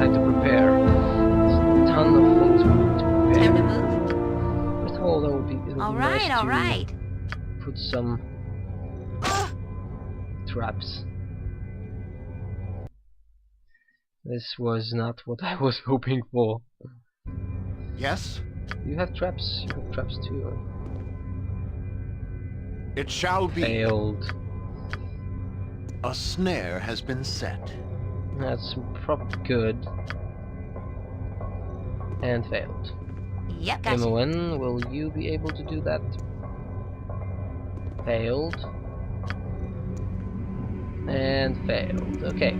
time to prepare. There's a ton of things we need to prepare. Time to move. First of all, it would be nice to put some traps. This was not what I was hoping for. Yes? You have traps. You have traps too. It shall be. Failed. A snare has been set. That's probably good. And failed. Yep, gotcha. Imoen, will you be able to do that? Failed. And failed. Okay.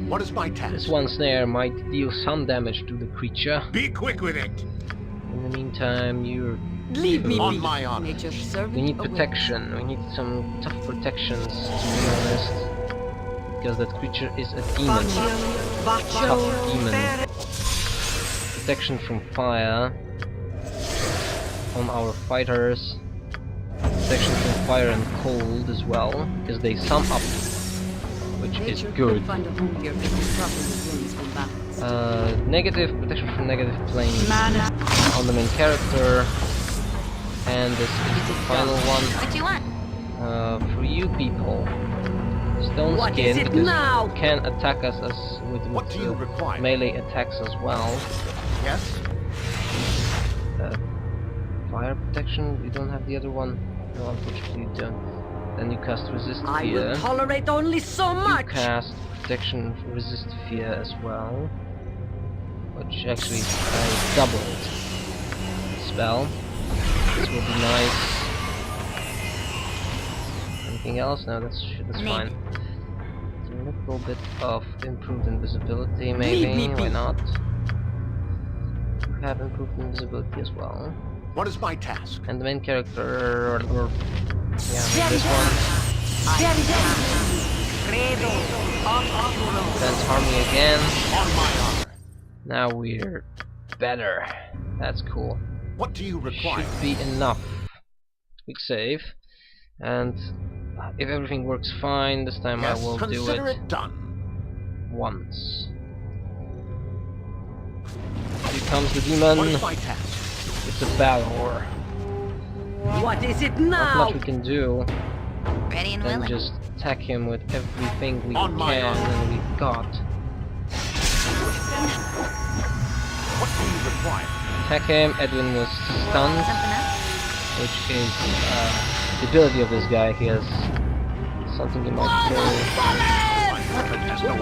What is my task? This one snare might deal some damage to the creature. Be quick with it. In the meantime, you're... Leave me On be. my honor. Nature's servant We need awaits. protection. We need some tough protections, to be honest. Because that creature is a demon. Tough demon. Protection from fire on our fighters. Protection from fire and cold as well, because they sum up, which is Nature good. could find a home here if it properly cleansed from balance. Negative protection from negative planes Mana. on the main character. And this is the final one. What you want? For you people, stone What skin, is it because now? you can attack us as with What do you require? melee attacks as well. Yes? Fire protection, you don't have the other one. No, unfortunately you don't. Then you cast resist I fear. will tolerate only so You much. cast protection for resist fear as well, which actually is a doubled spell. This will be nice. Anything else? No, that's fine. A little bit of improved invisibility, maybe. Why not? We have improved invisibility as well. What is my task? And the main character, or yeah, this one. Defense army again. On my honor. Now we're better. That's cool. What do you require? Should be enough. Quick save. And if everything works fine, this time Yes, I will do consider it it done. once. Here comes the demon. What is my task? It's a Baldur. What is it Not now? much we can do. Ready and Then willing. just attack him with everything we On my can honor. and we've got. What do you require? Attack him. Edwin was stunned, Something else? which is the ability of this guy. He has something he might kill. Has no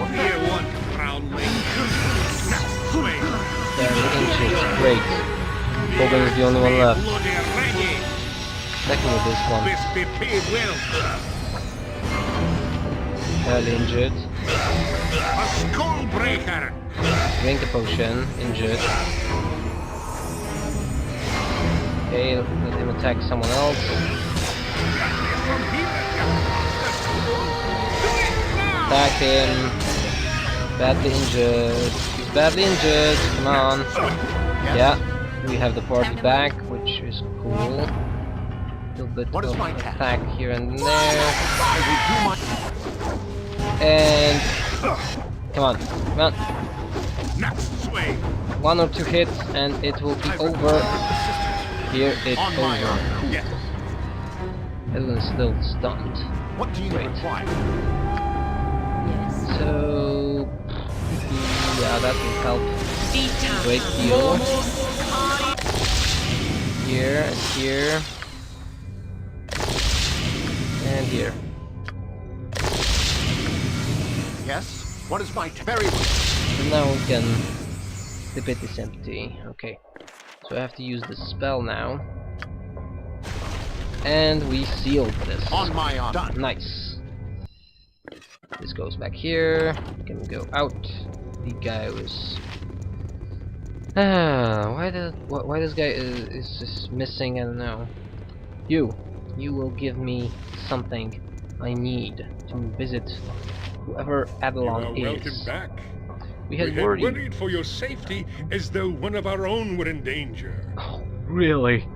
Yeah, the inches. Great. Hogan is the only one left. Attacking with this one. Barely injured. A skull breaker. Drink a potion. Injured. Okay, let him attack someone else. Attack him. Badly injured. He's badly injured. Come on. Yeah, we have the party back, which is cool. A little bit What is of my task? attack here and there. And come on, come on. Next swing. One or two hits and it will be over. Here it's On my over. honor. Yes. Edwin is still stunned. What do you Great. require? Yes. So yeah, that will help. Great deal. Here and here. And here. Yes. What is my very well? And now we can. The pit is empty. Okay. So I have to use the spell now. And we sealed this. On my honor. Done. Nice. This goes back here. We can go out. The guy was. Why this guy is just missing? I don't know. You will give me something I need to visit whoever Avalon You are is. welcome back. We We had had worried. worried for your safety as though one of our own were in danger. Oh, really?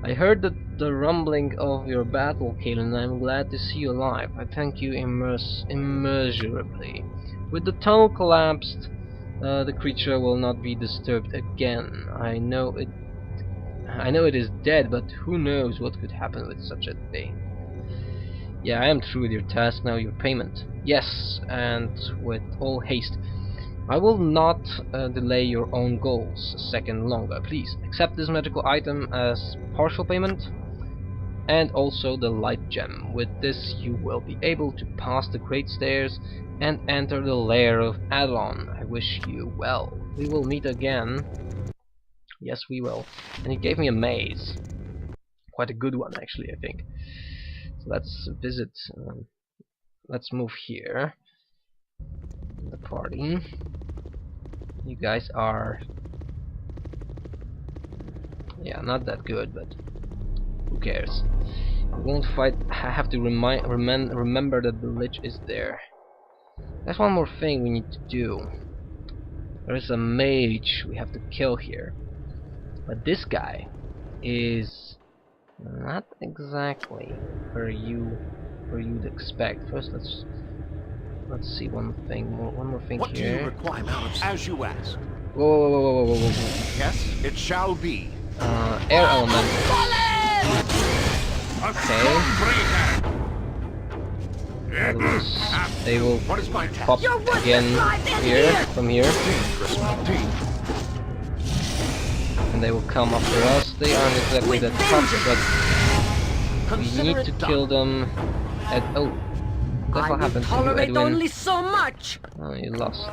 I heard the rumbling of your battle, Kalen, and I'm glad to see you alive. I thank you immeasurably. With the tunnel collapsed, The creature will not be disturbed again. I know it is dead, but who knows what could happen with such a thing. Yeah, I am through with your task, now your payment. Yes, and with all haste. I will not delay your own goals a second longer. Please accept this magical item as partial payment, and also the light gem. With this you will be able to pass the great stairs and enter the lair of Adon. I wish you well. We will meet again. Yes, we will. And he gave me a maze. Quite a good one, actually, I think. So let's visit. Let's move here. The party. You guys are... yeah, not that good, but who cares? We won't fight. I have to remember that the lich is there. There's one more thing we need to do. There is a mage we have to kill here. But this guy is not exactly where you'd expect. First, let's see one more thing What here. do you require? As you ask. Whoa. Yes, it shall be. Air element. Okay. They will What is my task? pop again here, from here. Dangerous indeed. And they will come after us. They aren't exactly that tough, but we Consider need it to done. kill them at... oh, that's what happens if you tolerate Edwin. only so much. Oh, you lost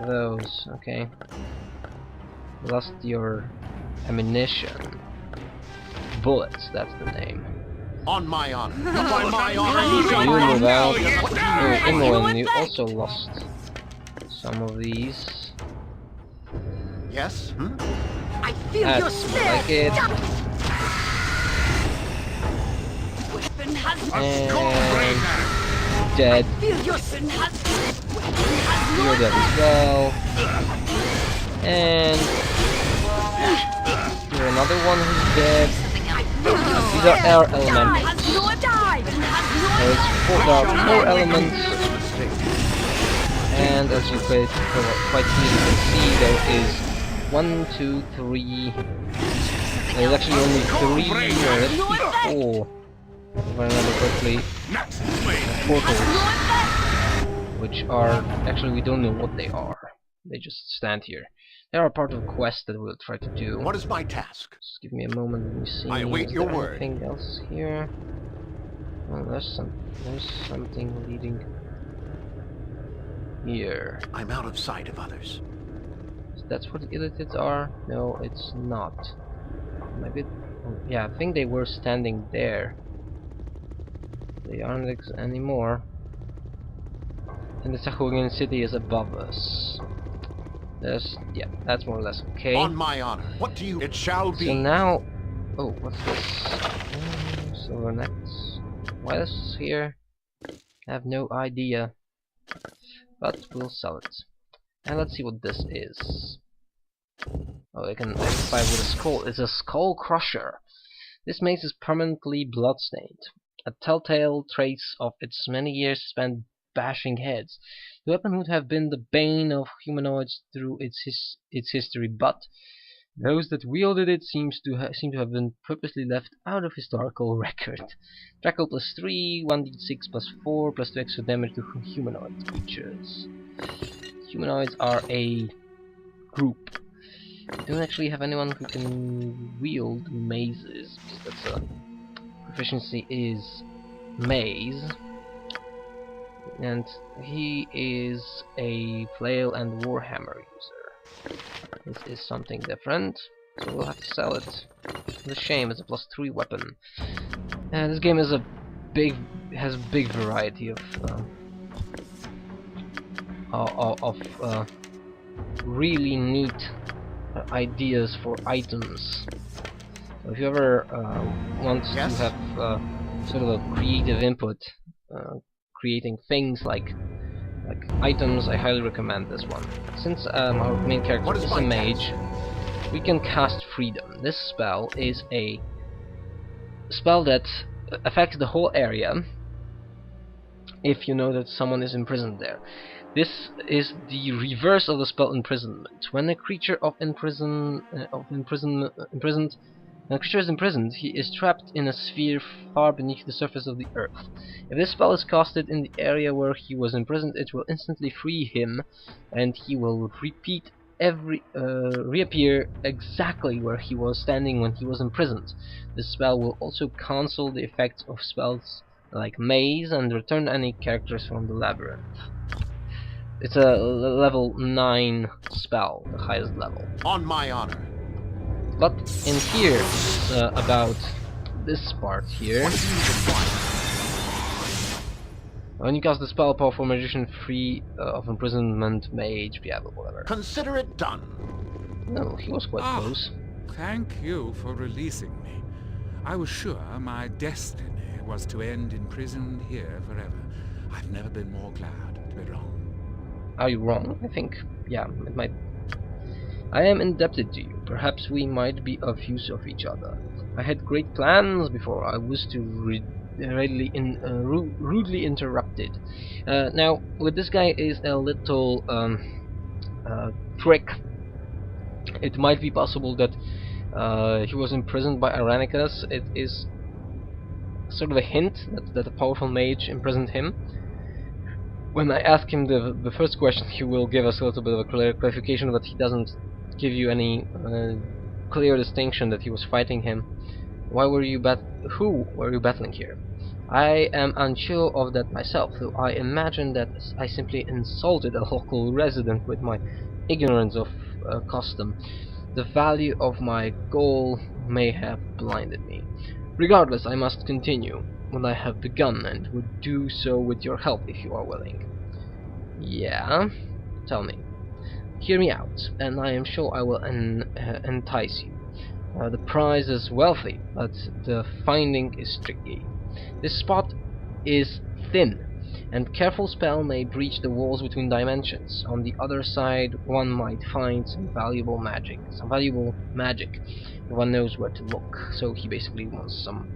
those, okay. You lost your ammunition. Bullets, that's the name. On my honor. By my You honor. move out. What do you Oh, require? Imoen, you also lost some of these. Yes? Hmm? I feel your That's spirit. like it. Weapon has And dead. feel your sin has You're dead as well. And you're another one who's dead. These are air elements. There are 4 elements, and as you quite clearly can see, there is 1, 2, 3. There's actually only 3, or let's see, 4. If I remember correctly, portals, which are actually we don't know what they are. They just stand here. They are part of a quest that we'll try to do. What is my task? Just give me a moment. Let me see. I await Is your there word. anything else here? Oh, there's something leading here. I'm out of sight of others. That's what the illitids are? No, it's not. Maybe. Yeah, I think they were standing there. They aren't anymore. And the Sahuagin city is above us. Yeah, that's more or less okay. On my honor. What do you... It shall be. So now... oh, what's this? Silver necks. Why is this here? I have no idea. But we'll sell it. And let's see what this is. Oh, I can identify with a skull. It's a skull crusher. This mace is permanently bloodstained. A telltale trace of its many years spent bashing heads. The weapon would have been the bane of humanoids through its history, but those that wielded it seem to have been purposely left out of historical record. Trackle +3, 1d6 +4, +2 extra damage to humanoid creatures. Humanoids are a group. We don't actually have anyone who can wield mazes, because that's a proficiency is maze. And he is a flail and warhammer user. This is something different, so we'll have to sell it. It's a shame, it's a +3 weapon. And this game is has a big variety of really neat ideas for items. So if you ever want to have sort of a creative input, creating things like items, I highly recommend this one. Since our main character is a mage, we can cast Freedom. This spell is a spell that affects the whole area if you know that someone is imprisoned there. This is the reverse of the spell imprisonment. When a creature imprisoned, when a creature is imprisoned, he is trapped in a sphere far beneath the surface of the earth. If this spell is casted in the area where he was imprisoned, it will instantly free him, and he will reappear exactly where he was standing when he was imprisoned. This spell will also cancel the effects of spells like Maze and return any characters from the labyrinth. It's a level 9 spell, the highest level. On my honor. But in here, it's about this part here. What do you require? When you cast the spell, powerful magician free of imprisonment, mage, yeah, whatever. Consider it done. No, he was quite close. Thank you for releasing me. I was sure my destiny was to end imprisoned here forever. I've never been more glad to be wrong. Are you wrong? I think, yeah, it might. I am indebted to you. Perhaps we might be of use of each other. I had great plans before I was to rudely interrupted. Now, with this guy is a little trick. It might be possible that he was imprisoned by Irenicus. It is sort of a hint that a powerful mage imprisoned him. When I ask him the first question, he will give us a little bit of a clarification, but he doesn't give you any clear distinction that he was fighting him. Who were you battling here? I am unsure of that myself, though I imagine that I simply insulted a local resident with my ignorance of custom. The value of my goal may have blinded me. Regardless, I must continue when I have begun, and would do so with your help if you are willing. Yeah? Tell me. Hear me out, and I am sure I will entice you. The prize is wealthy, but the finding is tricky. This spot is thin, and careful spell may breach the walls between dimensions. On the other side, one might find some valuable magic. If one knows where to look. So he basically wants some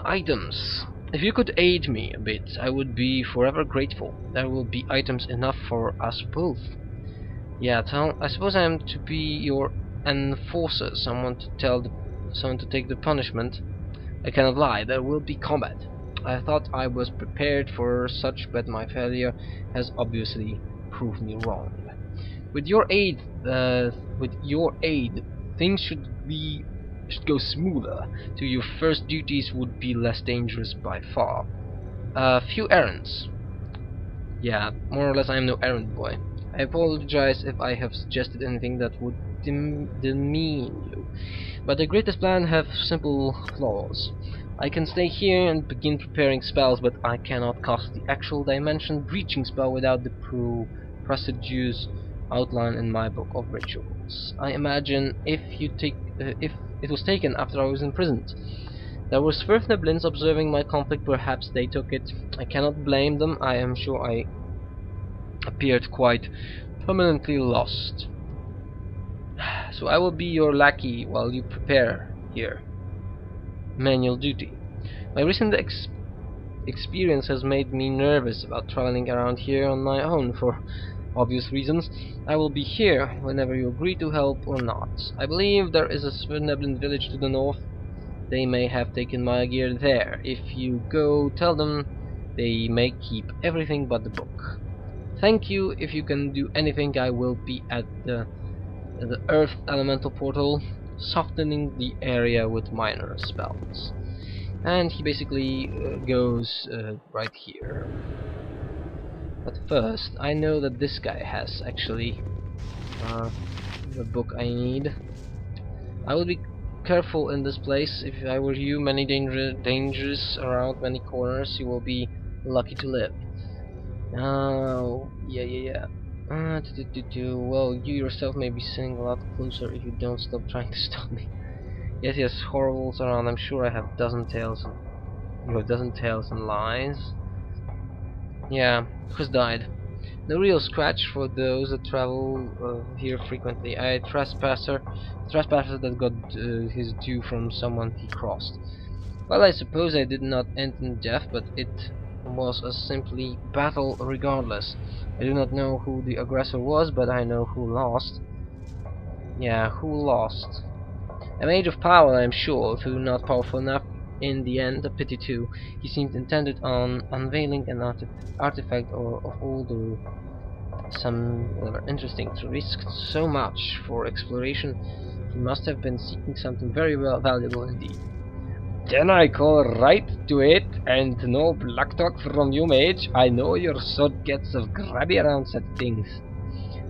items. If you could aid me a bit, I would be forever grateful. There will be items enough for us both. Yeah, I suppose I am to be your enforcer, someone to take the punishment. I cannot lie, there will be combat. I thought I was prepared for such, but my failure has obviously proved me wrong. With your aid, things should go smoother. To your first duties would be less dangerous by far. Few errands. Yeah, more or less I am no errand boy. I apologize if I have suggested anything that would demean you, but the greatest plan have simple flaws. I can stay here and begin preparing spells, but I cannot cast the actual dimension breaching spell without the procedures outlined in my book of rituals. I imagine if it was taken after I was imprisoned. There were Svirfneblins observing my conflict, perhaps they took it. I cannot blame them, I am sure I appeared quite permanently lost. So I will be your lackey while you prepare here. Manual duty. My recent experience has made me nervous about traveling around here on my own for obvious reasons. I will be here whenever you agree to help or not. I believe there is a Svirfneblin village to the north. They may have taken my gear there. If you go, tell them they may keep everything but the book. Thank you. If you can do anything, I will be at the Earth Elemental Portal, softening the area with minor spells. And he basically goes right here. But first, I know that this guy has actually the book I need. I would be careful in this place. If I were you, many dangers around, many corners. You will be lucky to live. Oh, yeah. Well, you yourself may be sitting a lot closer if you don't stop trying to stop me. Yes, horribles around. I'm sure I have a dozen tales and lies. Yeah, who's died? No real scratch for those that travel here frequently. A trespasser that got his due from someone he crossed. Well, I suppose I did not end in death, but it was a simply battle regardless. I do not know who the aggressor was, but I know who lost. Yeah, who lost? A mage of power, I'm sure, though not powerful enough in the end. A pity too. He seemed intended on unveiling an artifact or of older, some interesting. To risk so much for exploration, he must have been seeking something very valuable indeed. Then I call right to it, and no black talk from you, mage. I know your sword gets of grabby around such things.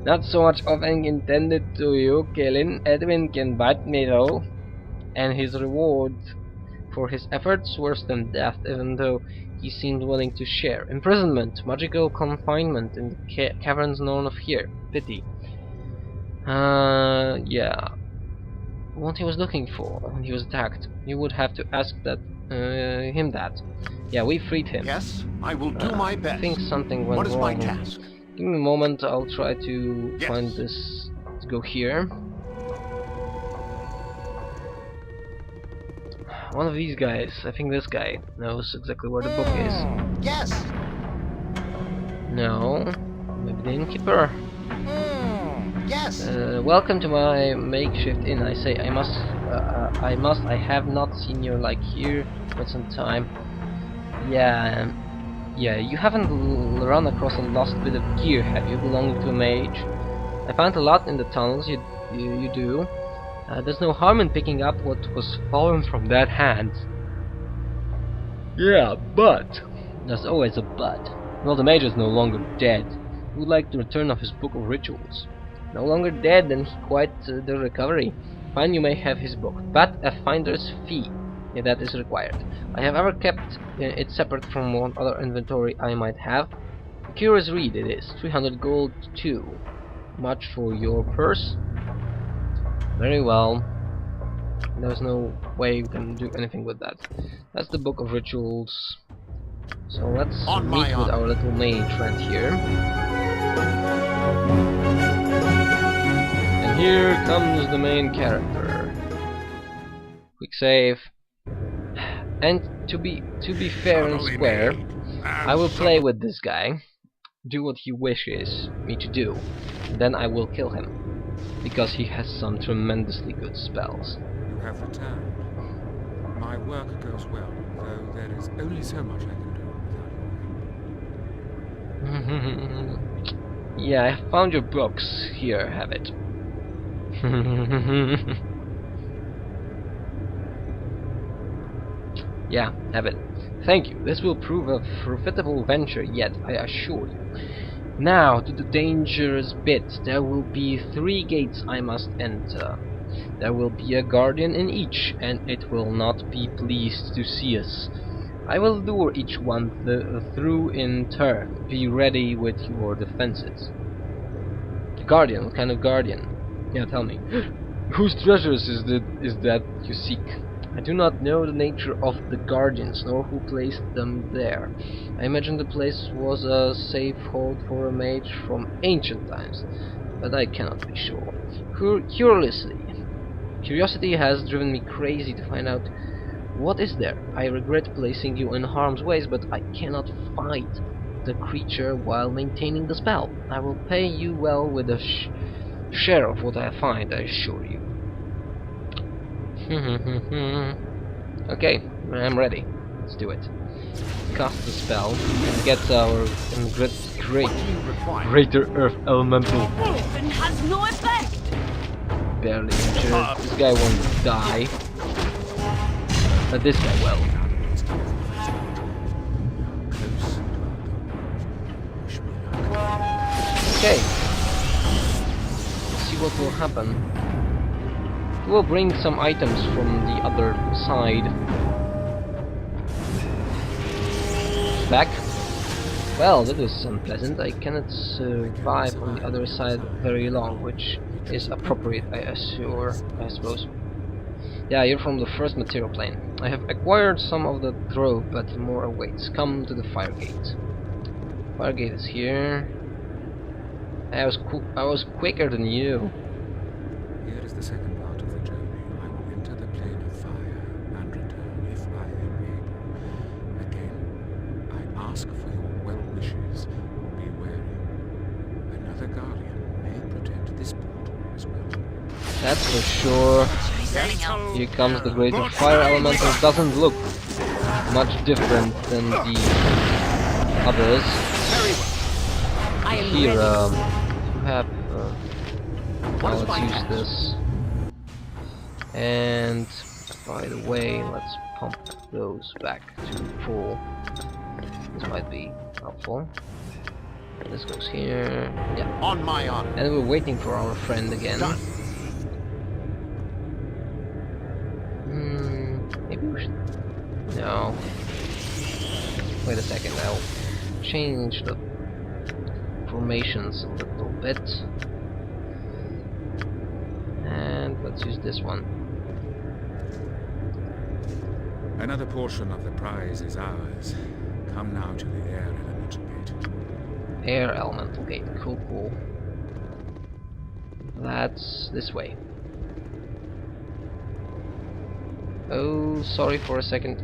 Not so much offering intended to you, Kellen. Edwin can bite me though. And his reward for his efforts worse than death, even though he seemed willing to share. Imprisonment, magical confinement in the caverns known of here. Pity. Yeah. What he was looking for when he was attacked. You would have to ask him that. Yeah, we freed him. Yes, I will do my best. I think something went What is wrong. my task? Give me a moment, I'll try to Yes. find this. Let's go here. One of these guys, I think this guy, knows exactly where the book is. Yes. No, maybe the innkeeper. Yes. Welcome to my makeshift inn. I say, I have not seen you like here for some time. Yeah, you haven't run across a lost bit of gear, have you, belonging to a mage? I found a lot in the tunnels, you do. There's no harm in picking up what was fallen from that hand. Yeah, but... There's always a but. Well, the mage is no longer dead. He would like the return of his book of rituals. No longer dead, then he quite the recovery. Fine, you may have his book, but a finder's fee. Yeah, that is required. I have ever kept it separate from what other inventory I might have. A curious read it is. 300 gold too. Much for your purse? Very well. There's no way we can do anything with that. That's the book of rituals. So let's meet with our little mage friend here. And here comes the main character. Quick save. And to be fair and square, I will play with this guy, do what he wishes me to do, and then I will kill him, because he has some tremendously good spells. You have returned. My work goes well, though there is only so much I can do without you. Yeah, I found your books. Here, have it. Yeah, have it. Thank you. This will prove a profitable venture yet, I assure you. Now, to the dangerous bit. There will be 3 gates I must enter. There will be a guardian in each, and it will not be pleased to see us. I will lure each one through in turn. Be ready with your defenses. Guardian? What kind of guardian? Yeah, tell me. Whose treasures is that you seek? I do not know the nature of the guardians, nor who placed them there. I imagine the place was a safe hold for a mage from ancient times, but I cannot be sure. Curiosity has driven me crazy to find out what is there. I regret placing you in harm's way, but I cannot fight the creature while maintaining the spell. I will pay you well with a share of what I find, I assure you. Okay, I'm ready. Let's do it. Cast the spell and get our greater earth elemental. It has no effect. Barely injured. This guy won't die. But this guy will. Okay. Let's see what will happen. We'll bring some items from the other side. Back. Well, that is unpleasant. I cannot survive on the other side very long, which is appropriate, I suppose. Yeah, you're from the first material plane. I have acquired some of the grove, but more awaits. Come to the fire gate. Fire gate is here. I was quicker than you. Here is the second part of the journey. I will enter the plane of fire and return if I am able. Again, I ask for your well wishes, be wary. Another guardian may protect this portal as well. That's for sure. Try something else. Here comes the greater fire elemental. Doesn't look much different than the others. I am Here, ready. you have. Well, let's use this. And by the way, let's pump those back to full. This might be helpful. This goes here. Yeah. On my honor. And we're waiting for our friend again. Done. Maybe we should. No. Wait a second. I'll change the formations a little bit. And let's use this one. Another portion of the prize is ours. Come now to the air elemental gate. Air elemental gate. Cool, cool. That's this way. Oh, sorry for a second.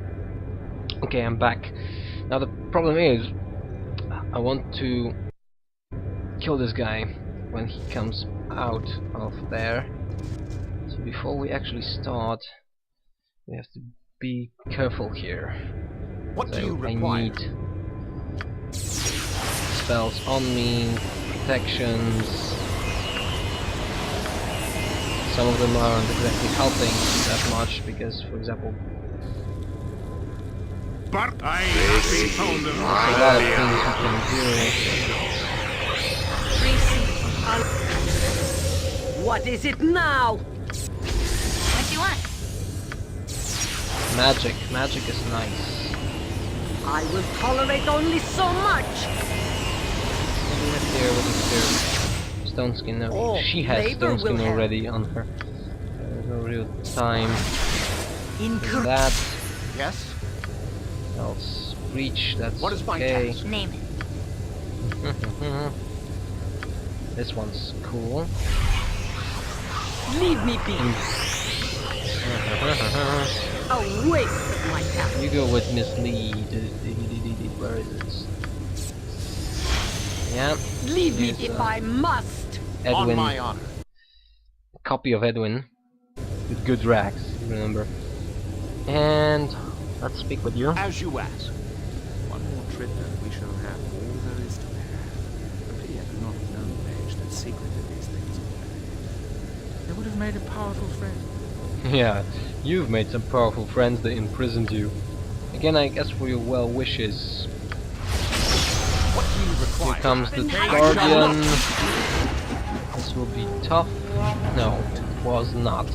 Okay, I'm back. Now the problem is, I want to kill this guy when he comes out of there. So before we actually start, we have to be careful here. What do So you I require? need spells on me, protections. Some of them aren't exactly helping that much because, for example, But I have been found there's a lot of things you can do. What is it now? What do you want? Magic. Magic is nice. I will tolerate only so much. What do we have here? What is here? Stone skin. No, Oh, she has labor stone skin will help. already on her. There's no real time for Incorrect. that. Yes? Else reach. That's What is my okay. task? Name it. This one's cool. Leave me be. A waste of my time. You go with mislead. Where is it? Yeah. Leave me Here's, if I must. On Edwin. my honor. Copy of Edwin with good rags. Remember. And let's speak with you. As you ask. One more trip and we shall have all there is to have. A pity I could not have known the mage that secreted these things away. They would have made a powerful friend. Yeah, you've made some powerful friends that imprisoned you. Again, I guess for your well wishes. What do you require? Here comes the Guardian. This will be tough. No, it was not.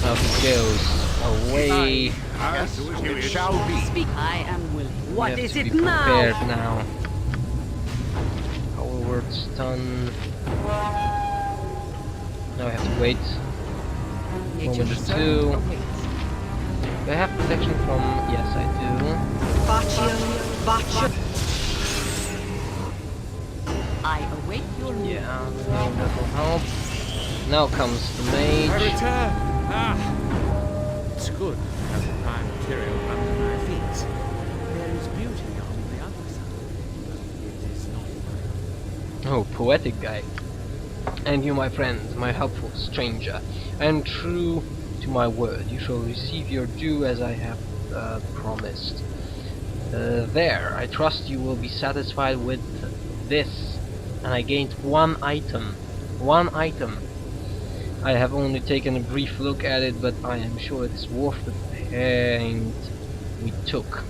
Now he goes away. Yes, it shall be. Speak. I am willing. We What have is to it be prepared now? now. Our word's done. Now I have to wait. Moment or two. Do I have protection from? Yes, I I await your do. news. Yeah, no, that will help. Now comes the I mage. return! Ah! It's good to have the prime material under my feet. There is beauty on the other side, but it is not mine. Oh, poetic guy. And you, my friend, my helpful stranger, I am true to my word. You shall receive your due as I have promised. There, I trust you will be satisfied with this. And I gained one item. One item. I have only taken a brief look at it, but I am sure it's worth the pains we took.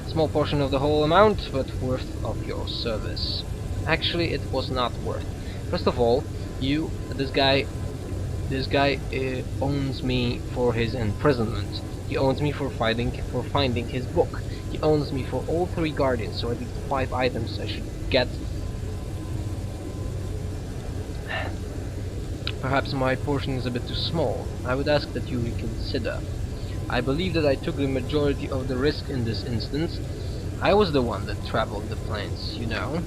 Small portion of the whole amount, but worth of your service. Actually, it was not worth. First of all, this guy owns me for his imprisonment. He owns me for finding his book. He owns me for all 3 guardians, so I think 5 items I should get. Perhaps my portion is a bit too small. I would ask that you reconsider. I believe that I took the majority of the risk in this instance. I was the one that traveled the plains, you know.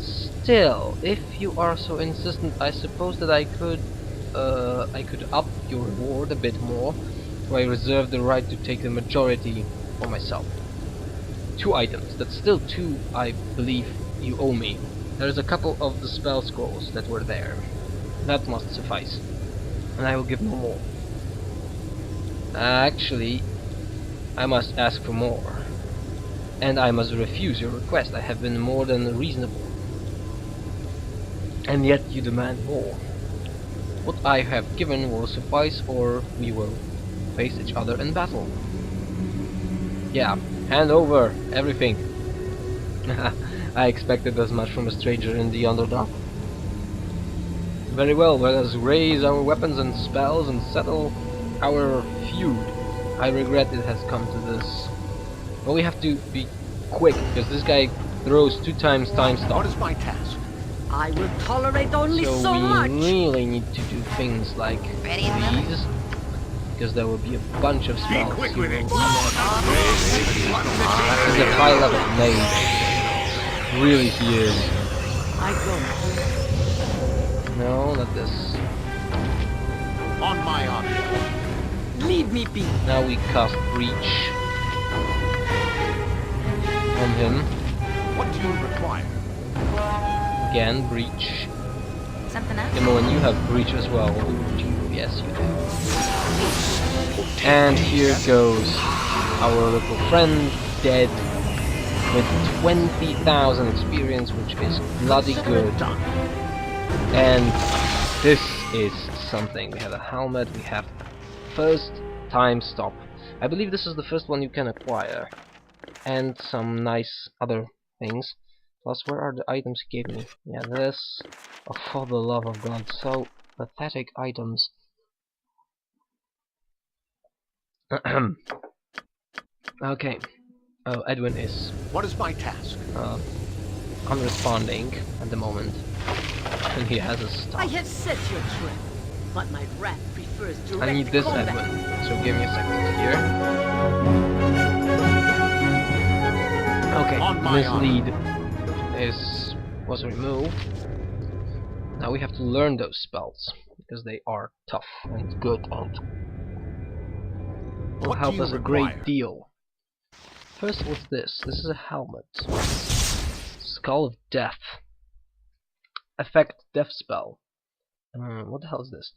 Still, if you are so insistent, I suppose that I could up your reward a bit more, so I reserve the right to take the majority for myself. 2 items. That's still 2, I believe, you owe me. There's a couple of the spell scrolls that were there. That must suffice. And I will give no more. Actually, I must ask for more. And I must refuse your request. I have been more than reasonable. And yet you demand more. What I have given will suffice, or we will face each other in battle. Yeah, hand over everything. I expected as much from a stranger in the Underdark. Very well, let us raise our weapons and spells and settle our feud. I regret it has come to this. But we have to be quick, because this guy throws 2 times time What stop. is my task? I will tolerate only So so we much. really need to do things like Ready and willing? these, because there will be a bunch of Be spells. quick you with it. will need. He's a high level mage. Really he is. I go. No, not this. On my honor. Leave me be. Now we cast Breach on him. What do you require? Again, Breach. Something else? Timon, you have Breach as well. Do you? Yes, you do. And here goes our little friend, dead, with 20,000 experience, which is bloody good. Done. And this is something. We have a helmet, we have first time stop. I believe this is the first one you can acquire. And some nice other things. Plus, where are the items he gave me? Yeah, this. Oh, for the love of God, so pathetic items. Okay. Oh, Edwin is What is my task? unresponding at the moment. And he has a I stop. have set your trap, but my rat prefers direct I need this combat. Edwin, so give me a second here. Okay, On my mislead was removed. Now we have to learn those spells, because they are tough and good and will What do help you us a require? great deal. First, what's this? This is a helmet. Skull of Death. Effect Death Spell. What the hell is this?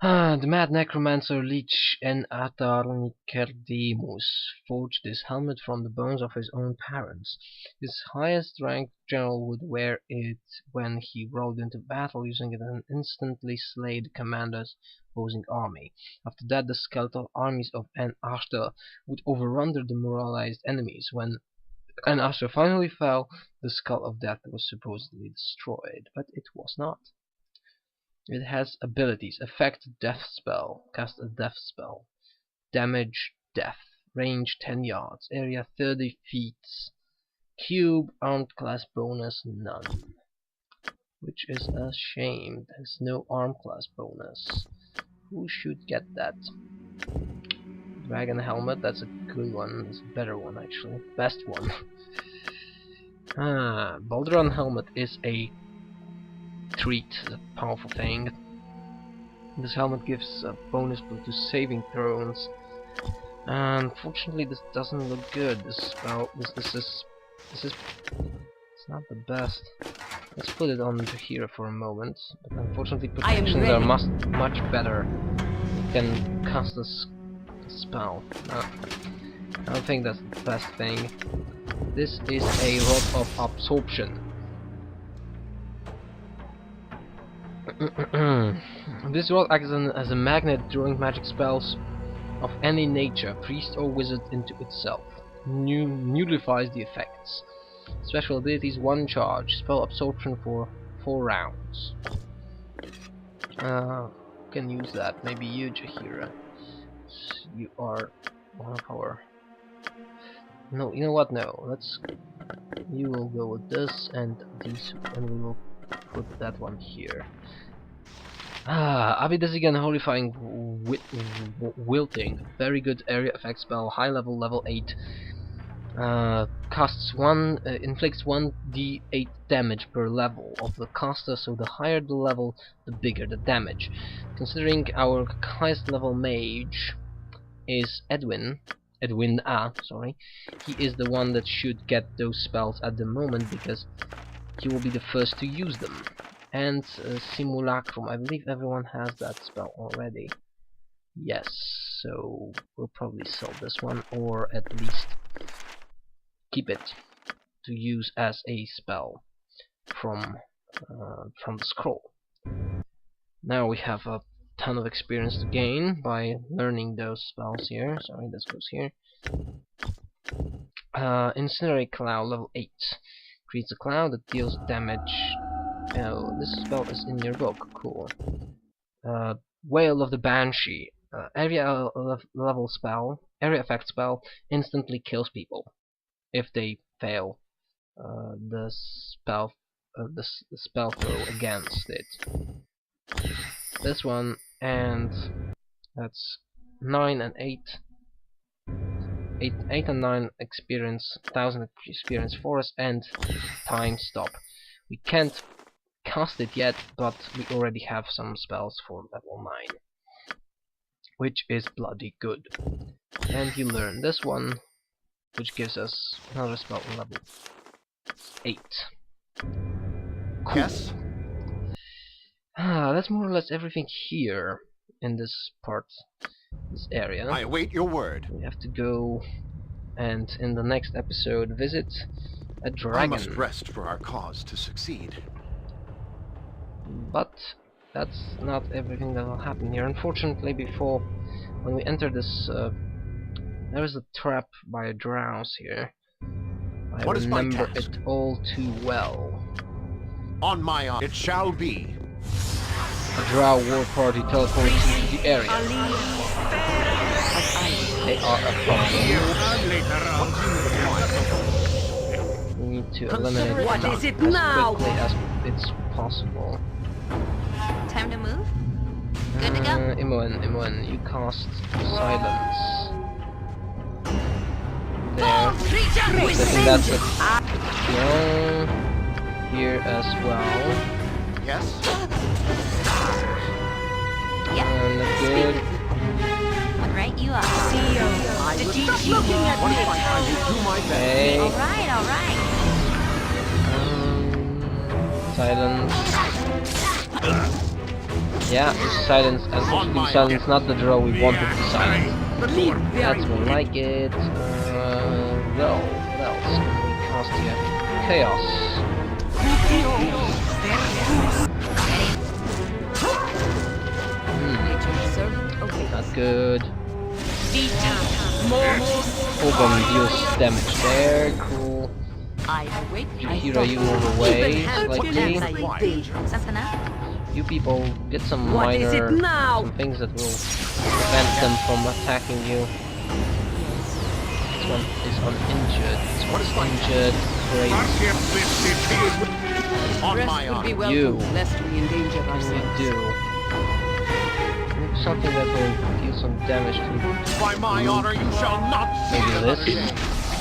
The mad necromancer Lich en Atarnikerdemus forged this helmet from the bones of his own parents. His highest ranked general would wear it when he rode into battle, using it and instantly slay the commander's opposing army. After that, the skeletal armies of An Ashtar would overrun their demoralized enemies. When An Ashtar finally fell, the Skull of Death was supposedly destroyed, but it was not. It has abilities: effect Death Spell, cast a Death Spell, damage Death, range 10 yards, area 30 feet, cube, armed class bonus none, which is a shame. There's no arm class bonus. Who should get that? Dragon Helmet, that's a good one, it's a better one actually, best one. Baldur Helmet is a treat, a powerful thing. This helmet gives a bonus to saving throws. Unfortunately, this doesn't look good. This spell, this is it's not the best. Let's put it on here for a moment. But unfortunately, protections are much better. You can cast a spell. No, I don't think that's the best thing. This is a Rod of Absorption. This rod acts as a magnet, drawing magic spells of any nature, priest or wizard, into itself. Nullifies the effects. Special abilities: 1 charge, spell absorption for 4 rounds. Can use that. Maybe you, Jahira. You are one of our. No, you know what? No, let's. You will go with this and these, and we will put that one here. Abidazigan Horrifying Wilting. Very good area effect spell, high level, level 8. Costs inflicts 1d8 damage per level of the caster, so the higher the level, the bigger the damage. Considering our highest level mage is Edwin, Edwin sorry, he is the one that should get those spells at the moment, because he will be the first to use them. And Simulacrum, I believe everyone has that spell already. Yes, so we'll probably sell this one, or at least keep it to use as a spell from the scroll. Now we have a ton of experience to gain by learning those spells here. Sorry, this goes here. Incinerate Cloud, level 8. Creates a cloud that deals damage. Oh, this spell is in your book. Cool. Wail of the Banshee. Area level spell. Area effect spell instantly kills people if they fail the spell throw against it. This one, and that's 9 and 8. 8 and 9 experience, 1000 experience for us, and time stop. We can't cast it yet, but we already have some spells for level 9, which is bloody good. And you learn this one, which gives us another spell on level 8. Cool. Yes? That's more or less everything here in this part, this area. I await your word. We have to go and in the next episode visit a dragon. I must rest for our cause to succeed. But that's not everything that will happen here. Unfortunately, before, when we enter this, there is a trap by a drowse here. I What is my remember task? it all too well. On my honor, it shall be. A drow war party teleports into the area. They are a problem. We need to eliminate What them is it as now? quickly as it's possible. Time to move? Good to go? Imoen, you cast silence. There. I think that's it. No, here as well. Yes? And good. What right you are? Stop looking at What me! if I will do my best? Okay. Alright, alright. Silence. Yeah, it's silence. Unfortunately, silence not the draw we wanted to silence. That's more like it. Well, what else can we cast here? Chaos. Not good. Open deals damage there. Cool. I await Jahira, you move away slightly. Something up? You people get some What is it minor now? some things that will prevent them from attacking you. This one is uninjured. This What is my injured. Great. On Rest my would be honor. welcome, You. lest we endanger What do we ourselves. do? Maybe something that will deal some damage to By my honor, you shall not see maybe another this. day.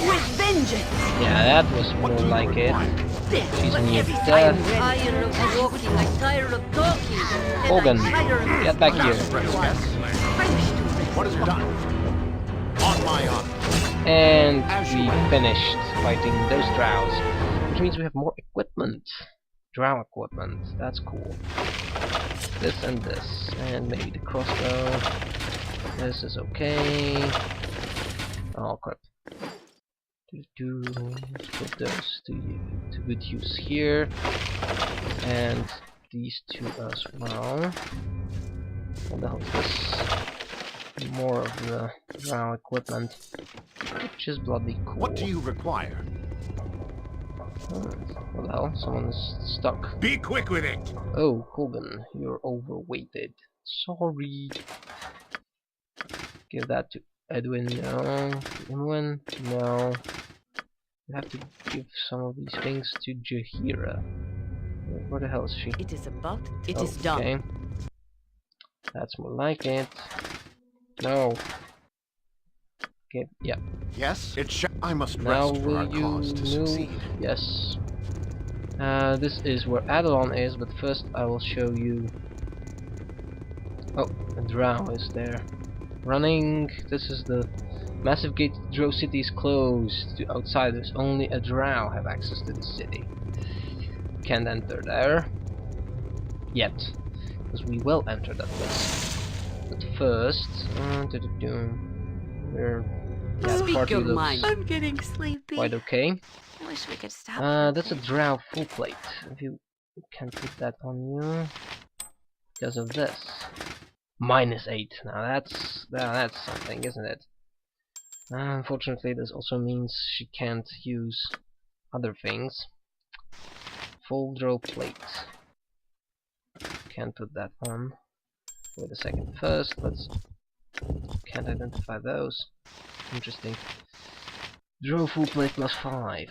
With vengeance! Yeah, that was more What do you like it. require? She's But near every death. time tired of walking, I'm tired of talking. Hogan, And I'm tired of get back here. Yes. I wish to rest. What is done? On my honor. And we finished fighting those drows, which means we have more equipment. Drow equipment. That's cool. This and this, and maybe the crossbow. This is okay. Oh crap. Let's put those to good use here, and these two as well. What the hell is this? More of the drow equipment, which is bloody cool. What do you require? What the hell? Someone is stuck. Be quick with it. Oh, Hogan, you're overweighted. Sorry. Give that to Edwin, no. Edwin, no. You have to give some of these things to Jahira. Where the hell is she? It is about, it is Okay. done. That's more like it. No. Okay, yeah. Yes? It shall. I must Now rest for our will you cause to move? succeed. Yes. This is where Adelon is, but first I will show you. Oh, a drow is there. Running. This is the massive gate to Drow City is closed to outsiders. Only a Drow have access to the city. Can't enter there yet, because we will enter that place. But first, we're Speak party your looks mind. I'm getting sleepy. quite okay. I wish we could stop. for a That's a bit. Drow full plate. If you can put that on you, because of this. -8. Now that's something, isn't it? Unfortunately, this also means she can't use other things. Full Drow plate. Can't put that on. Wait a second. First, let's. Can't identify those. Interesting. Drow full plate +5.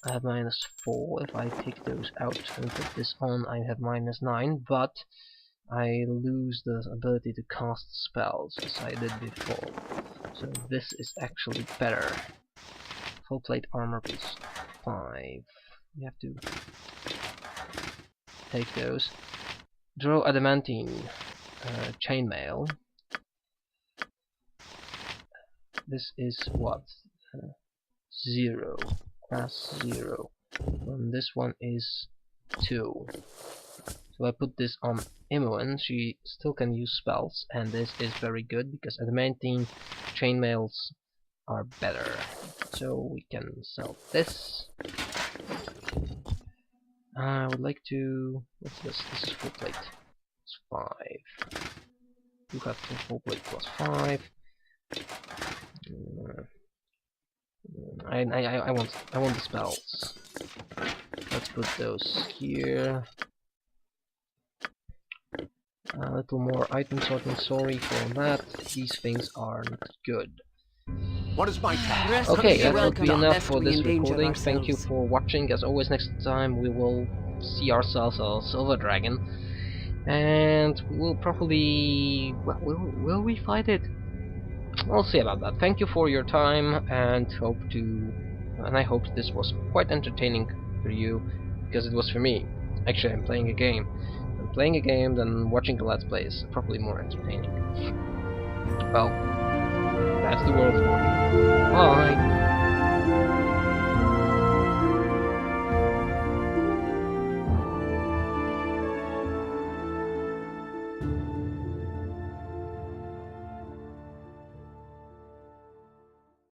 I have -4. If I take those out and put this on, I have -9. But I lose the ability to cast spells as I did before. So this is actually better. Full plate armor +5. We have to take those. Drow adamantine chainmail. This is what? 0. Class 0. And this one is 2. So I put this on Imoen. She still can use spells, and this is very good because adamantine chainmails are better. So we can sell this. I would like to. What's this? This is full plate. It's 5. You have full plate +5. I want the spells. Let's put those here. A little more item sorting. Sorry for that. These things are not good. What is my task? Rest Okay, be that would welcome, be enough lest for we this endanger recording. Thank you ourselves. for watching. As always, next time we will see ourselves a silver dragon, and we will probably will we fight it? We'll see about that. Thank you for your time, and I hope this was quite entertaining for you, because it was for me. Actually, I'm playing a game. I'm playing a game, then watching the Let's Play is probably more entertaining. Well, that's the world for you. Bye!